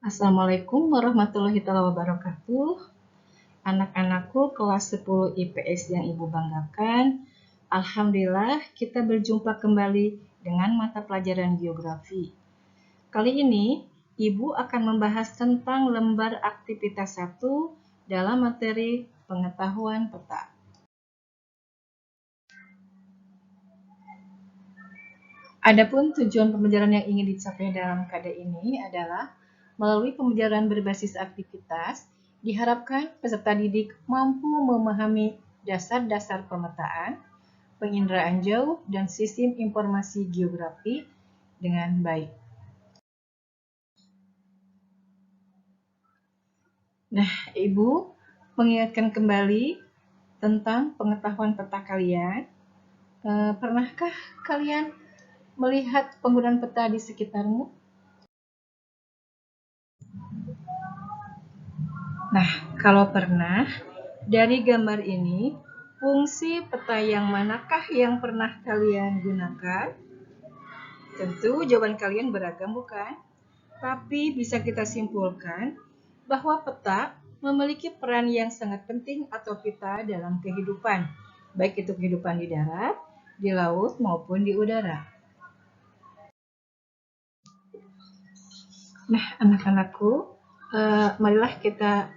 Assalamualaikum warahmatullahi wabarakatuh. Anak-anakku kelas 10 IPS yang Ibu banggakan. Alhamdulillah kita berjumpa kembali dengan mata pelajaran geografi. Kali ini Ibu akan membahas tentang lembar aktivitas 1 dalam materi pengetahuan peta. Adapun tujuan pembelajaran yang ingin dicapai dalam KD ini adalah melalui pembelajaran berbasis aktivitas, diharapkan peserta didik mampu memahami dasar-dasar pemetaan, penginderaan jauh, dan sistem informasi geografi dengan baik. Nah, Ibu mengingatkan kembali tentang pengetahuan peta kalian. Pernahkah kalian melihat penggunaan peta di sekitarmu? Nah, kalau pernah, dari gambar ini, fungsi peta yang manakah yang pernah kalian gunakan? Tentu jawaban kalian beragam, bukan? Tapi bisa kita simpulkan bahwa peta memiliki peran yang sangat penting atau vital dalam kehidupan, baik itu kehidupan di darat, di laut, maupun di udara. Nah, anak-anakku, marilah kita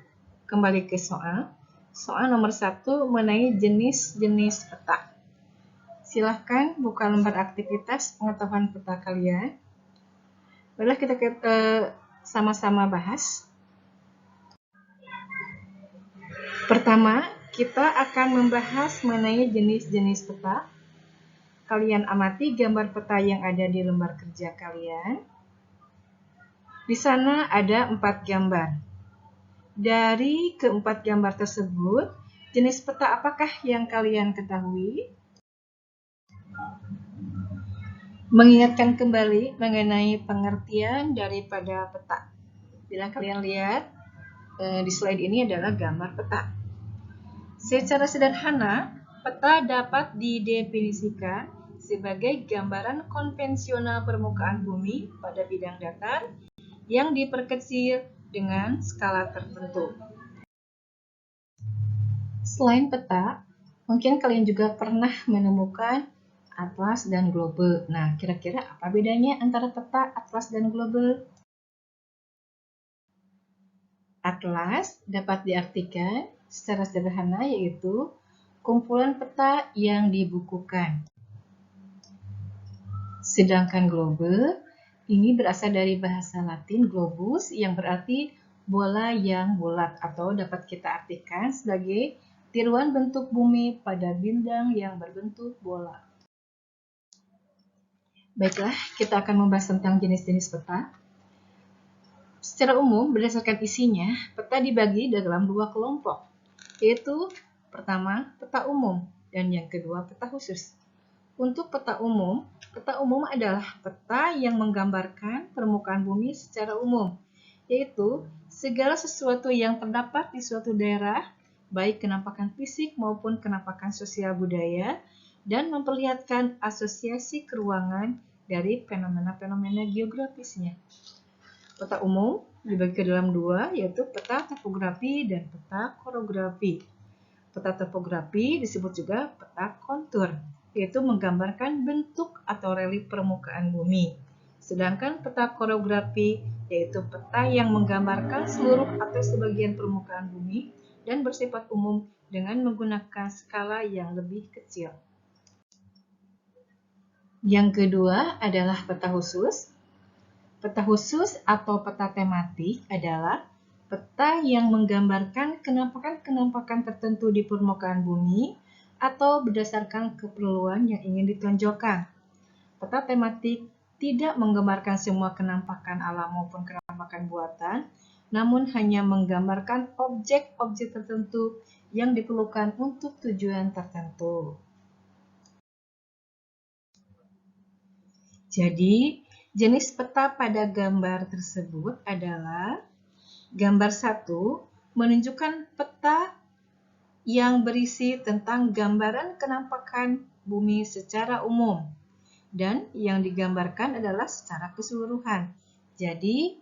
kembali ke soal. Soal nomor 1 mengenai jenis-jenis peta. Silahkan buka lembar aktivitas pengetahuan peta kalian. Marilah kita sama-sama bahas. Pertama, kita akan membahas mengenai jenis-jenis peta. Kalian amati gambar peta yang ada di lembar kerja kalian. Di sana ada 4 gambar. Dari keempat gambar tersebut, jenis peta apakah yang kalian ketahui? Mengingatkan kembali mengenai pengertian daripada peta. Bila kalian lihat, di slide ini adalah gambar peta. Secara sederhana, peta dapat didefinisikan sebagai gambaran konvensional permukaan bumi pada bidang datar yang diperkecil dengan skala tertentu. Selain peta, mungkin kalian juga pernah menemukan atlas dan global. Nah, kira-kira apa bedanya antara peta, atlas, dan global? Atlas dapat diartikan secara sederhana yaitu kumpulan peta yang dibukukan. Sedangkan global ini berasal dari bahasa Latin globus yang berarti bola yang bulat atau dapat kita artikan sebagai tiruan bentuk bumi pada bintang yang berbentuk bola. Baiklah, kita akan membahas tentang jenis-jenis peta. Secara umum, berdasarkan isinya, peta dibagi dalam 2 kelompok, yaitu pertama, peta umum, dan yang kedua, peta khusus. Untuk peta umum adalah peta yang menggambarkan permukaan bumi secara umum, yaitu segala sesuatu yang terdapat di suatu daerah, baik kenampakan fisik maupun kenampakan sosial budaya, dan memperlihatkan asosiasi keruangan dari fenomena-fenomena geografisnya. Peta umum dibagi ke dalam 2, yaitu peta topografi dan peta korografi. Peta topografi disebut juga peta kontur, yaitu menggambarkan bentuk atau relief permukaan bumi. Sedangkan peta korografi yaitu peta yang menggambarkan seluruh atau sebagian permukaan bumi dan bersifat umum dengan menggunakan skala yang lebih kecil. Yang kedua adalah peta khusus. Peta khusus atau peta tematik adalah peta yang menggambarkan kenampakan-kenampakan tertentu di permukaan bumi atau berdasarkan keperluan yang ingin ditonjolkan. Peta tematik tidak menggambarkan semua kenampakan alam maupun kenampakan buatan, namun hanya menggambarkan objek-objek tertentu yang diperlukan untuk tujuan tertentu. Jadi, jenis peta pada gambar tersebut adalah gambar 1 menunjukkan peta yang berisi tentang gambaran kenampakan bumi secara umum dan yang digambarkan adalah secara keseluruhan. Jadi,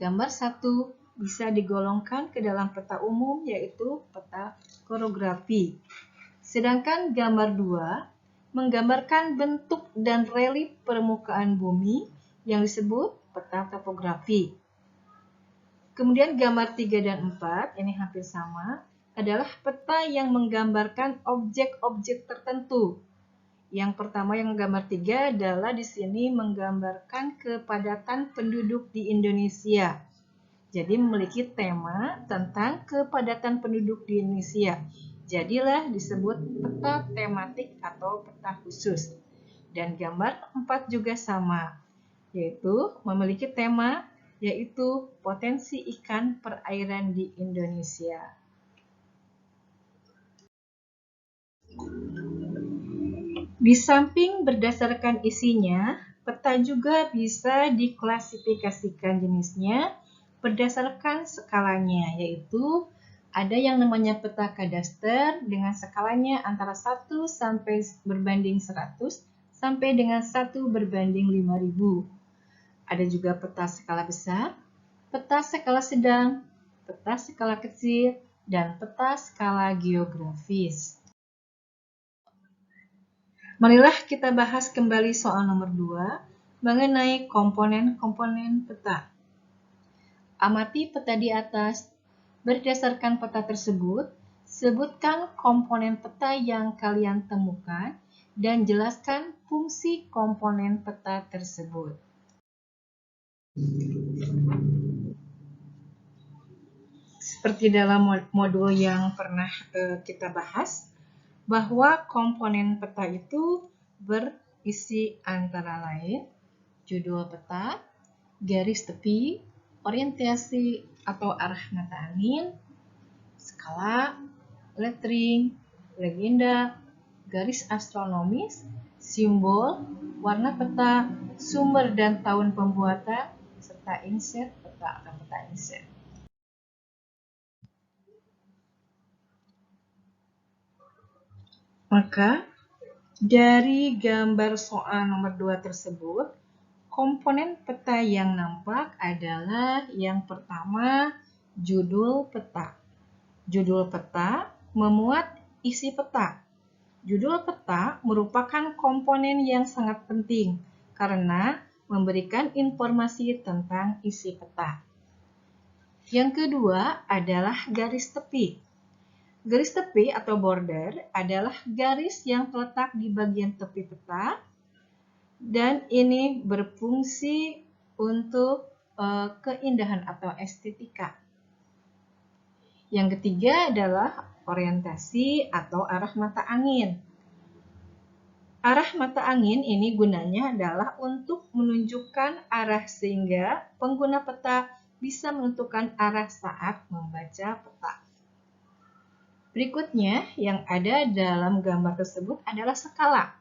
Gambar 1 bisa digolongkan ke dalam peta umum, yaitu peta korografi. Sedangkan gambar 2 menggambarkan bentuk dan relief permukaan bumi yang disebut peta topografi. Kemudian gambar 3 dan 4, ini hampir sama, adalah peta yang menggambarkan objek-objek tertentu. Yang pertama yang gambar 3 adalah di sini menggambarkan kepadatan penduduk di Indonesia. Jadi memiliki tema tentang kepadatan penduduk di Indonesia. Jadilah disebut peta tematik atau peta khusus. Dan gambar 4 juga sama, yaitu memiliki tema yaitu potensi ikan perairan di Indonesia. Di samping berdasarkan isinya, peta juga bisa diklasifikasikan jenisnya berdasarkan skalanya, yaitu ada yang namanya peta kadaster dengan skalanya antara 1 sampai berbanding 100 sampai dengan 1 berbanding 5000. Ada juga peta skala besar, peta skala sedang, peta skala kecil, dan peta skala geografis. Marilah kita bahas kembali soal nomor 2 mengenai komponen-komponen peta. Amati peta di atas. Berdasarkan peta tersebut, sebutkan komponen peta yang kalian temukan dan jelaskan fungsi komponen peta tersebut. Seperti dalam modul yang pernah kita bahas, bahwa komponen peta itu berisi antara lain judul peta, garis tepi, orientasi atau arah mata angin, skala, lettering, legenda, garis astronomis, simbol, warna peta, sumber dan tahun pembuatan, serta insert peta atau peta insert. Maka, dari gambar soal nomor 2 tersebut, komponen peta yang nampak adalah yang pertama, judul peta. Judul peta memuat isi peta. Judul peta merupakan komponen yang sangat penting karena memberikan informasi tentang isi peta. Yang kedua adalah garis tepi. Garis tepi atau border adalah garis yang terletak di bagian tepi peta dan ini berfungsi untuk keindahan atau estetika. Yang ketiga adalah orientasi atau arah mata angin. Arah mata angin ini gunanya adalah untuk menunjukkan arah sehingga pengguna peta bisa menentukan arah saat membaca peta. Berikutnya yang ada dalam gambar tersebut adalah skala.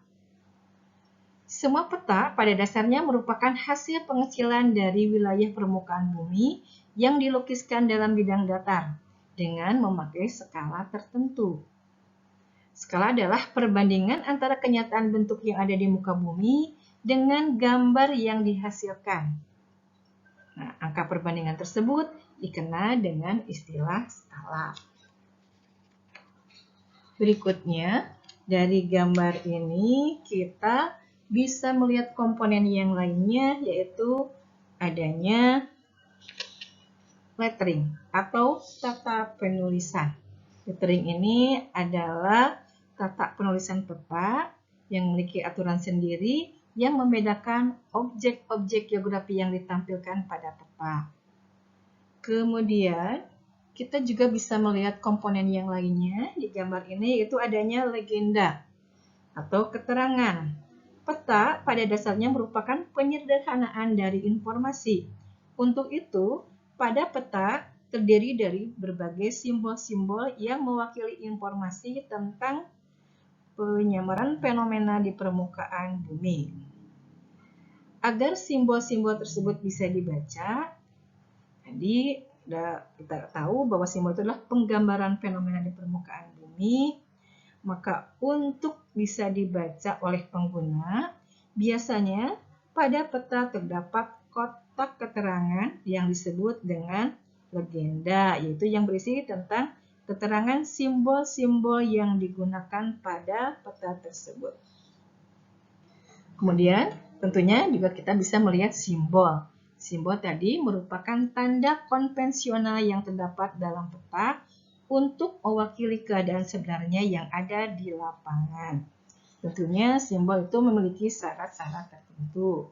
Semua peta pada dasarnya merupakan hasil pengecilan dari wilayah permukaan bumi yang dilukiskan dalam bidang datar dengan memakai skala tertentu. Skala adalah perbandingan antara kenyataan bentuk yang ada di muka bumi dengan gambar yang dihasilkan. Nah, angka perbandingan tersebut dikenal dengan istilah skala. Berikutnya, dari gambar ini kita bisa melihat komponen yang lainnya, yaitu adanya lettering atau tata penulisan. Lettering ini adalah tata penulisan peta yang memiliki aturan sendiri yang membedakan objek-objek geografi yang ditampilkan pada peta. Kemudian, kita juga bisa melihat komponen yang lainnya di gambar ini, yaitu adanya legenda atau keterangan. Peta pada dasarnya merupakan penyederhanaan dari informasi. Untuk itu, pada peta terdiri dari berbagai simbol-simbol yang mewakili informasi tentang penyamaran fenomena di permukaan bumi. Agar simbol-simbol tersebut bisa dibaca, tadi kita tahu bahwa simbol itu adalah penggambaran fenomena di permukaan bumi. Maka untuk bisa dibaca oleh pengguna, biasanya pada peta terdapat kotak keterangan yang disebut dengan legenda, yaitu yang berisi tentang keterangan simbol-simbol yang digunakan pada peta tersebut. Kemudian, tentunya juga kita bisa melihat simbol. Simbol tadi merupakan tanda konvensional yang terdapat dalam peta untuk mewakili keadaan sebenarnya yang ada di lapangan. Tentunya simbol itu memiliki syarat-syarat tertentu.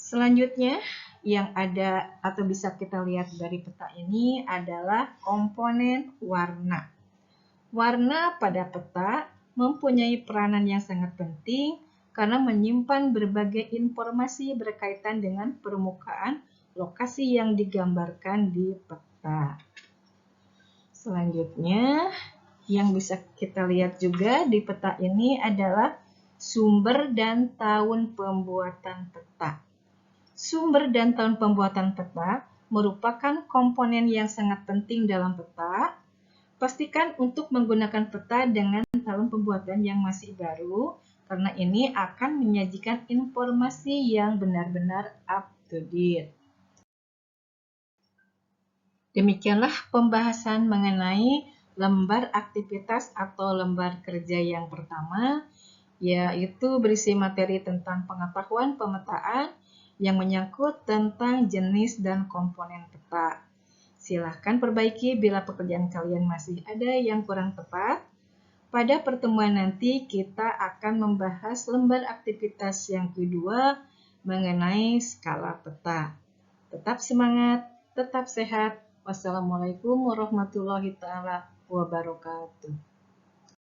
Selanjutnya, yang ada atau bisa kita lihat dari peta ini adalah komponen warna. Warna pada peta mempunyai peranan yang sangat penting karena menyimpan berbagai informasi berkaitan dengan permukaan lokasi yang digambarkan di peta. Selanjutnya, yang bisa kita lihat juga di peta ini adalah sumber dan tahun pembuatan peta. Sumber dan tahun pembuatan peta merupakan komponen yang sangat penting dalam peta. Pastikan untuk menggunakan peta dengan tahun pembuatan yang masih baru, karena ini akan menyajikan informasi yang benar-benar up to date. Demikianlah pembahasan mengenai lembar aktivitas atau lembar kerja yang pertama, yaitu berisi materi tentang pengetahuan pemetaan yang menyangkut tentang jenis dan komponen peta. Silahkan perbaiki bila pekerjaan kalian masih ada yang kurang tepat. Pada pertemuan nanti kita akan membahas lembar aktivitas yang kedua mengenai skala peta. Tetap semangat, tetap sehat. Wassalamualaikum warahmatullahi wabarakatuh.